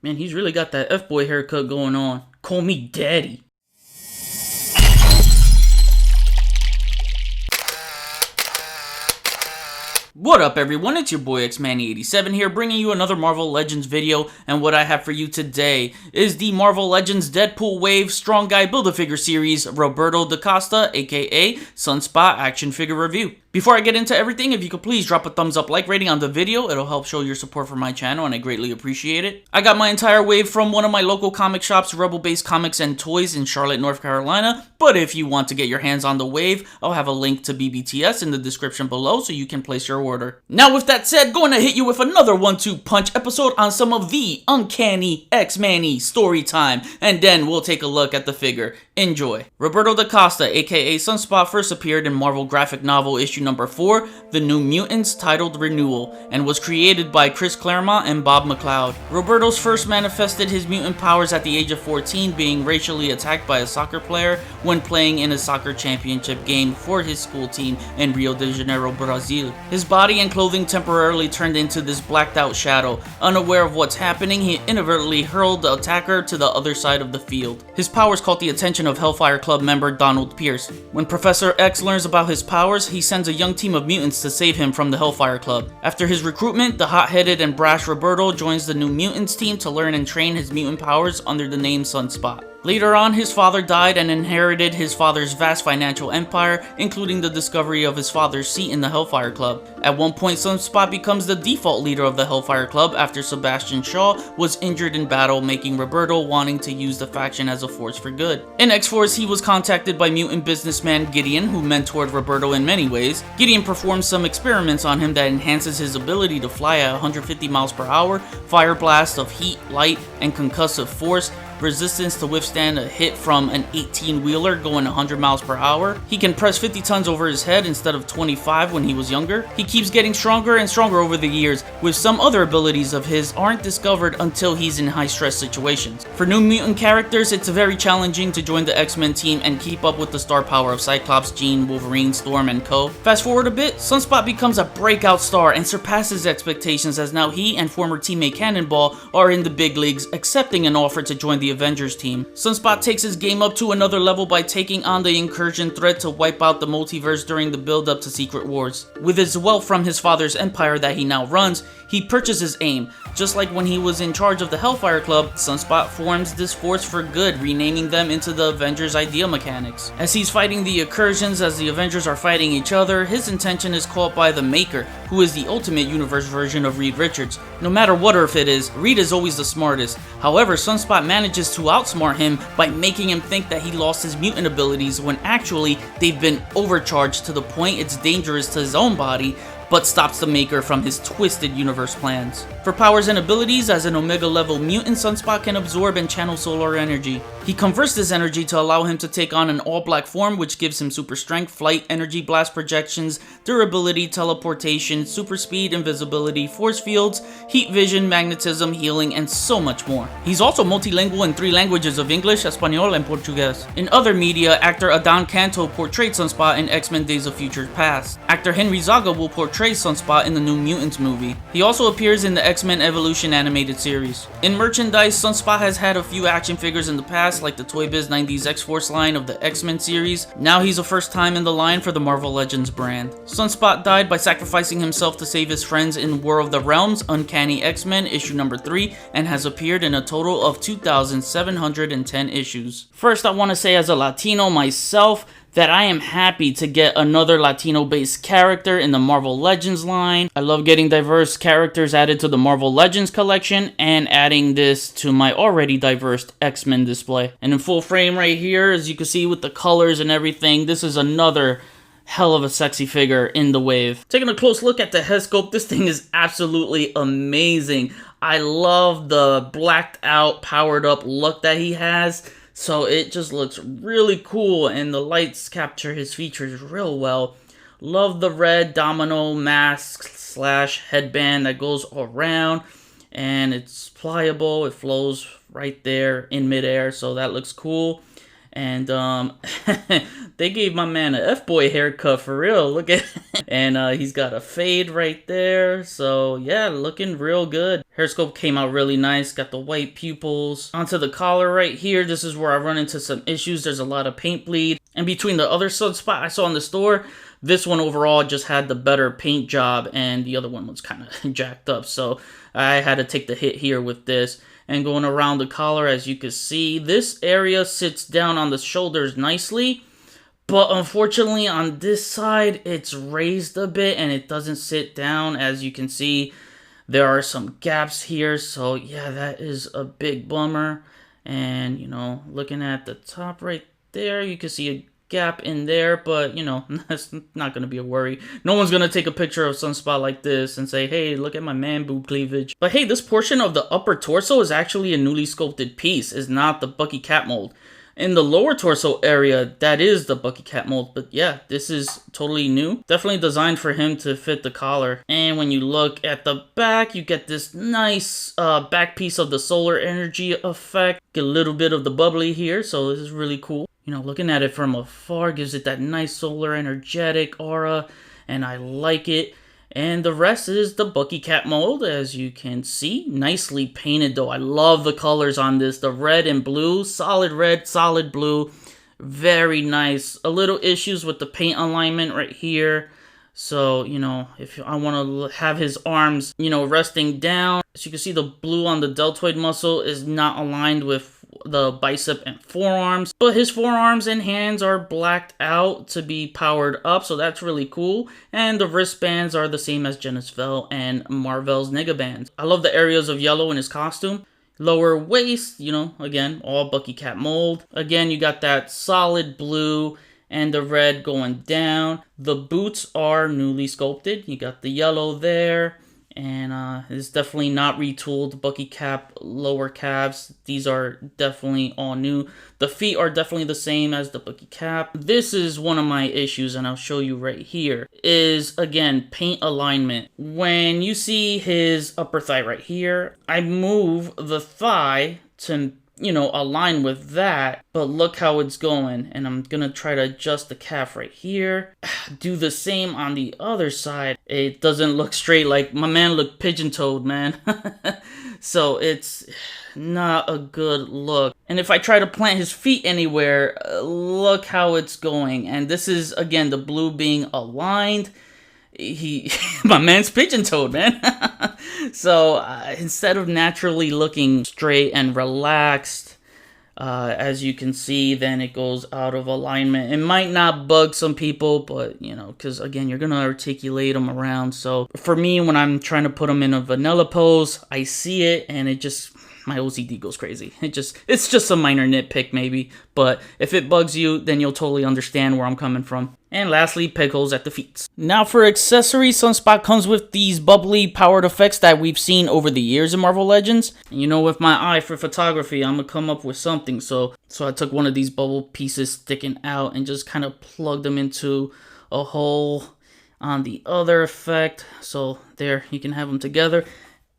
Man, he's really got that F-boy haircut going on. Call me daddy. What up everyone, it's your boy Xmanny87 here, bringing you another Marvel Legends video, and what I have for you today is the Marvel Legends Deadpool Wave Strong Guy Build-A-Figure series Roberto da Costa, aka Sunspot action figure review. Before I get into everything, if you could please drop a thumbs up like rating on the video, it'll help show your support for my channel and I greatly appreciate it. I got my entire wave from one of my local comic shops, Rebel Base Comics and Toys in Charlotte, North Carolina, but if you want to get your hands on the wave, I'll have a link to BBTS in the description below so you can place your order. Now with that said, going to hit you with another 1-2 punch episode on some of the uncanny X-Manny story time, and then we'll take a look at the figure. Enjoy. Roberto da Costa, aka Sunspot, first appeared in Marvel graphic novel issue number 4, The New Mutants, titled Renewal, and was created by Chris Claremont and Bob McLeod. Roberto's first manifested his mutant powers at the age of 14, being racially attacked by a soccer player when playing in a soccer championship game for his school team in Rio de Janeiro, Brazil. His body and clothing temporarily turned into this blacked out shadow. Unaware of what's happening, he inadvertently hurled the attacker to the other side of the field. His powers caught the attention of Hellfire Club member Donald Pierce. When Professor X learns about his powers, he sends a young team of mutants to save him from the Hellfire Club. After his recruitment, the hot-headed and brash Roberto joins the New Mutants team to learn and train his mutant powers under the name Sunspot. Later on, his father died and inherited his father's vast financial empire, including the discovery of his father's seat in the Hellfire Club. At one point, Sunspot becomes the default leader of the Hellfire Club after Sebastian Shaw was injured in battle, making Roberto wanting to use the faction as a force for good. In X-Force, he was contacted by mutant businessman Gideon, who mentored Roberto in many ways. Gideon performs some experiments on him that enhances his ability to fly at 150 miles per hour, fire blast of heat, light, and concussive force, resistance to withstand a hit from an 18-wheeler going 100 miles per hour. He can press 50 tons over his head instead of 25 when he was younger. He keeps getting stronger and stronger over the years, with some other abilities of his aren't discovered until he's in high-stress situations. For New Mutant characters, it's very challenging to join the X-Men team and keep up with the star power of Cyclops, Jean, Wolverine, Storm, and co. Fast forward a bit, Sunspot becomes a breakout star and surpasses expectations, as now he and former teammate Cannonball are in the big leagues, accepting an offer to join the Avengers team. Sunspot takes his game up to another level by taking on the incursion threat to wipe out the multiverse during the build-up to Secret Wars. With his wealth from his father's empire that he now runs, he purchases AIM. Just like when he was in charge of the Hellfire Club, Sunspot forms this force for good, renaming them into the Avengers Idea Mechanics. As he's fighting the incursions as the Avengers are fighting each other, his intention is caught by the Maker, who is the ultimate universe version of Reed Richards. No matter what Earth it is, Reed is always the smartest. However, Sunspot manages to outsmart him by making him think that he lost his mutant abilities when actually they've been overcharged to the point it's dangerous to his own body, but stops the Maker from his twisted universe plans. For powers and abilities, as an Omega level mutant, Sunspot can absorb and channel solar energy. He converts this energy to allow him to take on an all-black form, which gives him super strength, flight, energy blast projections, durability, teleportation, super speed, invisibility, force fields, heat vision, magnetism, healing, and so much more. He's also multilingual in 3 languages of English, Espanol, and Portuguese. In other media, actor Adan Canto portrayed Sunspot in X-Men Days of Future Past. Actor Henry Zaga will portray Sunspot in the New Mutants movie. He also appears in the X-Men Evolution animated series. In merchandise, Sunspot has had a few action figures in the past, like the Toy Biz 90s X-Force line of the X-Men series. Now he's a first time in the line for the Marvel Legends brand. Sunspot died by sacrificing himself to save his friends in War of the Realms, Uncanny X-Men issue number 3, and has appeared in a total of 2,710 issues. First, I want to say as a Latino myself, that I am happy to get another Latino-based character in the Marvel Legends line. I love getting diverse characters added to the Marvel Legends collection and adding this to my already diverse X-Men display. And in full frame right here, as you can see with the colors and everything, this is another hell of a sexy figure in the wave. Taking a close look at the head sculpt, this thing is absolutely amazing. I love the blacked out, powered up look that he has. So it just looks really cool and the lights capture his features real well. Love the red domino mask / headband that goes around, and it's pliable. It flows right there in midair, so that looks cool. And they gave my man a F-boy haircut for real. Look at and he's got a fade right there. So yeah, looking real good. Hair sculpt came out really nice. Got the white pupils. Onto the collar right here. This is where I run into some issues. There's a lot of paint bleed. And between the other Sunspot I saw in the store, this one overall just had the better paint job, and the other one was kind of jacked up. So I had to take the hit here with this. And going around the collar, as you can see, this area sits down on the shoulders nicely. But unfortunately, on this side, it's raised a bit and it doesn't sit down. As you can see, there are some gaps here. So yeah, that is a big bummer. And, you know, looking at the top right there, you can see a gap in there, but you know, that's not gonna be a worry. No one's gonna take a picture of Sunspot like this and say, hey, look at my man boob cleavage. But hey, this portion of the upper torso is actually a newly sculpted piece, is not the Bucky Cat mold. In the lower torso area, that is the Bucky Cat mold, but yeah, this is totally new. Definitely designed for him to fit the collar. And when you look at the back, you get this nice back piece of the solar energy effect. Get a little bit of the bubbly here, so this is really cool. You know, looking at it from afar gives it that nice solar energetic aura, and I like it. And the rest is the Bucky Cat mold, as you can see. Nicely painted, though. I love the colors on this. The red and blue, solid red, solid blue. Very nice. A little issues with the paint alignment right here. So, you know, if I want to have his arms, you know, resting down. As you can see, the blue on the deltoid muscle is not aligned with the bicep and forearms, but his forearms and hands are blacked out to be powered up, so that's really cool. And the wristbands are the same as Genisvel and Marvel's Negabands. I love the areas of yellow in his costume. Lower waist, you know, again, all Bucky Cat mold. Again, you got that solid blue and the red going down. The boots are newly sculpted. You got the yellow there. And it's definitely not retooled Bucky Cap lower calves. These are definitely all new. The feet are definitely the same as the Bucky Cap. This is one of my issues, and I'll show you right here, is again paint alignment. When you see his upper thigh right here, I move the thigh to, you know, align with that, but look how it's going. And I'm gonna try to adjust the calf right here. Do the same on the other side. It doesn't look straight. Like my man looked pigeon-toed, man. So it's not a good look. And if I try to plant his feet anywhere, look how it's going. And this is again the blue being aligned. My man's pigeon-toed, man. So instead of naturally looking straight and relaxed, as you can see, then it goes out of alignment. It might not bug some people, but you know, because again, you're gonna articulate them around. So for me, when I'm trying to put them in a vanilla pose, I see it and it just, my OCD goes crazy. It's just a minor nitpick maybe, but if it bugs you, then you'll totally understand where I'm coming from. And lastly, peg holes at the feet. Now for accessories, Sunspot comes with these bubbly powered effects that we've seen over the years in Marvel Legends. And you know, with my eye for photography, I'm gonna come up with something. So I took one of these bubble pieces sticking out and just kind of plugged them into a hole on the other effect. So there, you can have them together.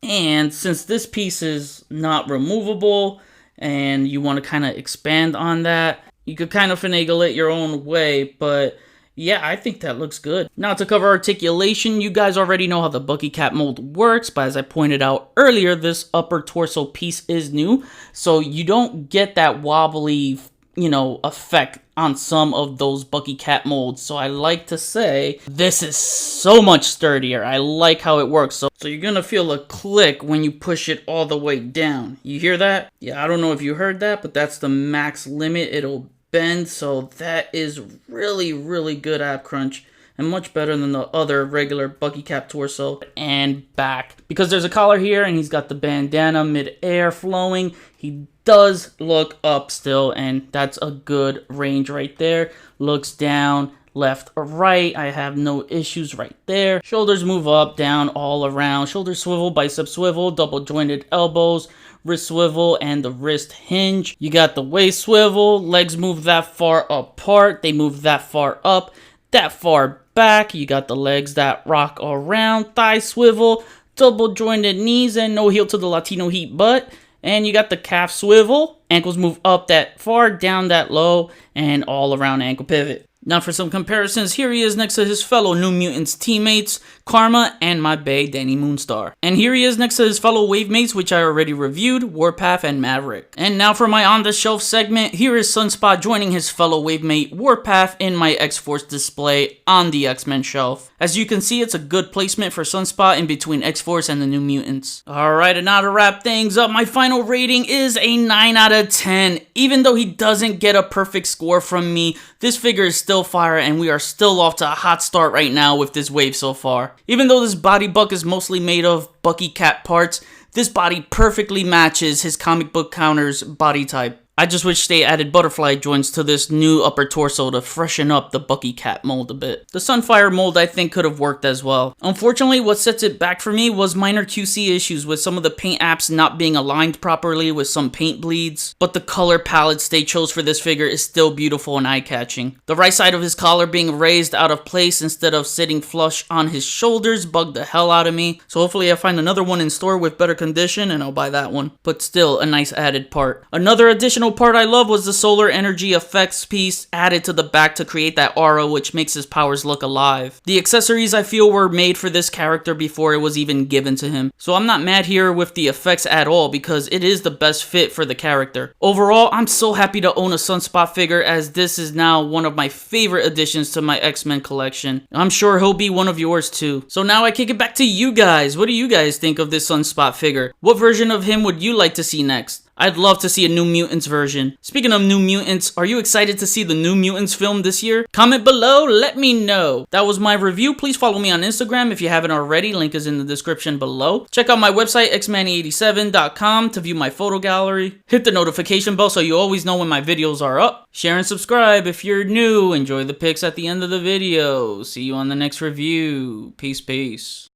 And since this piece is not removable and you want to kind of expand on that, you could kind of finagle it your own way, but yeah, I think that looks good. Now to cover articulation, you guys already know how the Bucky Cat mold works, but as I pointed out earlier, this upper torso piece is new, so you don't get that wobbly, you know, effect on some of those Bucky Cat molds. So I like to say this is so much sturdier. I like how it works. So you're gonna feel a click when you push it all the way down. You hear that? Yeah, I don't know if you heard that, but that's the max limit it'll bend. So that is really, really good ab crunch and much better than the other regular Bucky Cap torso and back. Because there's a collar here and he's got the bandana mid-air flowing. He does look up still, and that's a good range right there. Looks down, left or right. I have no issues right there. Shoulders move up, down, all around. Shoulder swivel, bicep swivel, double jointed elbows, wrist swivel, and the wrist hinge. You got the waist swivel. Legs move that far apart. They move that far up, that far back. You got the legs that rock around. Thigh swivel, double jointed knees, and no heel to the Latino heat butt. And you got the calf swivel, ankles move up that far, down that low, and all around ankle pivot. Now for some comparisons, here he is next to his fellow New Mutants teammates, Karma and my bae, Danny Moonstar. And here he is next to his fellow wave mates, which I already reviewed, Warpath and Maverick. And now for my on the shelf segment, here is Sunspot joining his fellow wave mate, Warpath, in my X-Force display on the X-Men shelf. As you can see, it's a good placement for Sunspot in between X-Force and the New Mutants. Alright, and now to wrap things up, my final rating is a 9 out of 10. Even though he doesn't get a perfect score from me, this figure is still fire and we are still off to a hot start right now with this wave so far. Even though this body buck is mostly made of Bucky Cat parts, this body perfectly matches his comic book counter's body type. I just wish they added butterfly joints to this new upper torso to freshen up the Bucky Cat mold a bit. The Sunfire mold I think could have worked as well. Unfortunately, what sets it back for me was minor QC issues with some of the paint apps not being aligned properly with some paint bleeds, but the color palettes they chose for this figure is still beautiful and eye-catching. The right side of his collar being raised out of place instead of sitting flush on his shoulders bugged the hell out of me, so hopefully I find another one in store with better condition and I'll buy that one. But still, a nice added part. Another additional part I love was the solar energy effects piece added to the back to create that aura which makes his powers look alive. The accessories I feel were made for this character before it was even given to him. So I'm not mad here with the effects at all because it is the best fit for the character. Overall, I'm so happy to own a Sunspot figure as this is now one of my favorite additions to my X-Men collection. I'm sure he'll be one of yours too. So now I kick it back to you guys. What do you guys think of this Sunspot figure? What version of him would you like to see next? I'd love to see a New Mutants version. Speaking of New Mutants, are you excited to see the New Mutants film this year? Comment below, let me know. That was my review. Please follow me on Instagram if you haven't already. Link is in the description below. Check out my website, xmanny87.com, to view my photo gallery. Hit the notification bell so you always know when my videos are up. Share and subscribe if you're new. Enjoy the pics at the end of the video. See you on the next review. Peace, peace.